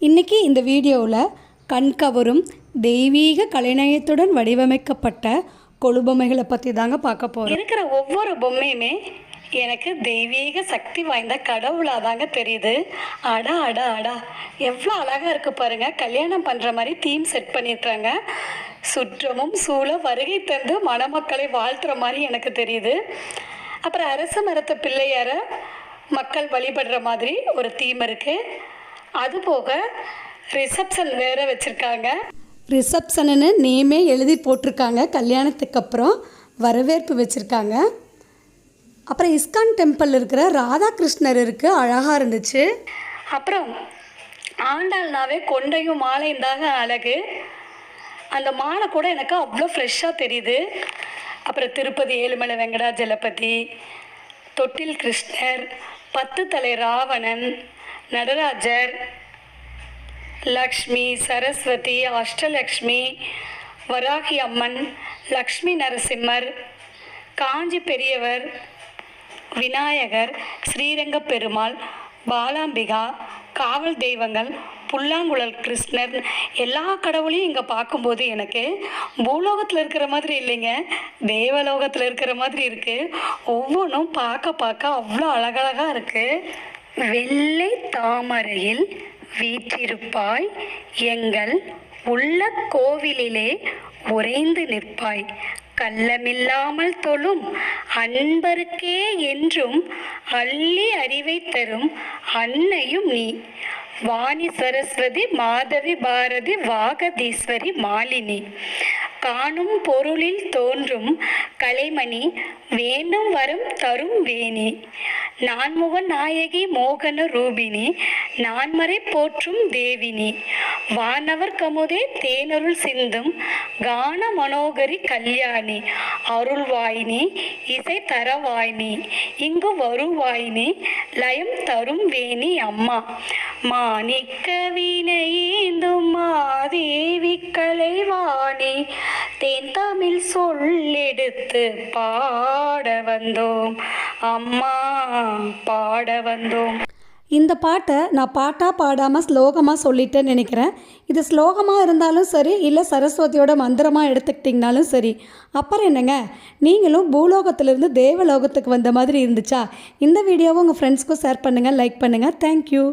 இன்றைக்கி இந்த வீடியோவில் கண்கவரும் தெய்வீக கலைநயத்துடன் வடிவமைக்கப்பட்ட கொலுபொம்மைகளை பற்றி தாங்க பார்க்க போகிறோம். இருக்கிற ஒவ்வொரு பொம்மையுமே எனக்கு தெய்வீக சக்தி வாய்ந்த கடவுளாக தாங்க தெரியுது. அடா அடா அடா எவ்வளோ அழகாக இருக்குது பாருங்கள். கல்யாணம் பண்ணுற மாதிரி தீம் செட் பண்ணியிருக்காங்க. சுற்றமும் சூழ வருகை தந்து மணமக்களை வாழ்த்துற மாதிரி எனக்கு தெரியுது. அப்புறம் அரச மரத்த பிள்ளையார மக்கள் வழிபடுற மாதிரி ஒரு தீம் இருக்குது. அதுபோக ரிசப்ஷன் வேறு வச்சுருக்காங்க. ரிசப்ஷன்னு நேமே எழுதி போட்டிருக்காங்க. கல்யாணத்துக்கு அப்புறம் வரவேற்பு வச்சுருக்காங்க. அப்புறம் இஸ்கான் டெம்பிள் இருக்கிற ராதாகிருஷ்ணர் இருக்குது, அழகாக இருந்துச்சு. அப்புறம் ஆண்டாள்னாவே கொண்டையும் மாலையும் தாங்க அழகு. அந்த மாலை கூட எனக்கு அவ்வளோ ஃப்ரெஷ்ஷாக தெரியுது. அப்புறம் திருப்பதி ஏழுமலை வெங்கடாஜலபதி, தொட்டில் கிருஷ்ணர், 10 தலை ராவணன், நடராஜர், லக்ஷ்மி, சரஸ்வதி, அஷ்டலக்ஷ்மி, வராகி அம்மன், லக்ஷ்மி நரசிம்மர், காஞ்சி பெரியவர், விநாயகர், ஸ்ரீரங்க பெருமாள், பாலாம்பிகா, காவல் தெய்வங்கள், புல்லாங்குழல் கிருஷ்ணர், எல்லா கடவுளையும் இங்கே பார்க்கும்போது எனக்கு பூலோகத்தில் இருக்கிற மாதிரி இல்லைங்க, தேவலோகத்தில் இருக்கிற மாதிரி இருக்குது. ஒவ்வொன்றும் பார்க்க அவ்வளோ அழகழகாக இருக்குது. வெள்ளை தாமரையில் வீற்றிருப்பாய், எங்கள் உள்ள கோவிலிலே உறைந்து நிற்பாய், கள்ளமில்லாமல் தொழும் அன்பருக்கே என்றும் அள்ளி அறிவை தரும் அன்னையும் நீ, வாணி சரஸ்வதி, மாதவி, பாரதி, வாகதீஸ்வரி, மாலினி, காணும் பொருளில் தோன்றும் கலைமணி, வேண்டும் வரம் தரும் வேணி, நான்முக நாயகி, மோகன ரூபிணி, நான்மறை போற்றும் தேவினி, வானவர் கமுதே, தேனருள் சிந்தும் கான மனோகரி, கல்யாணி, அருள்வாயினி, இசை தரவாயினி, இங்கு வருவாயினி, லயம் தரும் வேணி அம்மா, மாணிக்க வீணையேந்தும் மாதேவி கலைவாணி, தேன் தமிழ் சொல்லெடுத்து பாட வந்தோம் அம்மா, பாட வந்தோம். இந்த பாட்டை நான் பாட்டாக பாடாமல் ஸ்லோகமாக சொல்லிட்டேன்னு நினைக்கிறேன். இது ஸ்லோகமாக இருந்தாலும் சரி, இல்லை சரஸ்வதியோட மந்திரமாக எடுத்துக்கிட்டிங்கனாலும் சரி. அப்புறம் என்னங்க, நீங்களும் பூலோகத்திலிருந்து தேவலோகத்துக்கு வந்த மாதிரி இருந்துச்சா? இந்த வீடியோவை உங்கள் ஃப்ரெண்ட்ஸ்க்கும் ஷேர் பண்ணுங்கள், லைக் பண்ணுங்கள். தேங்க்யூ.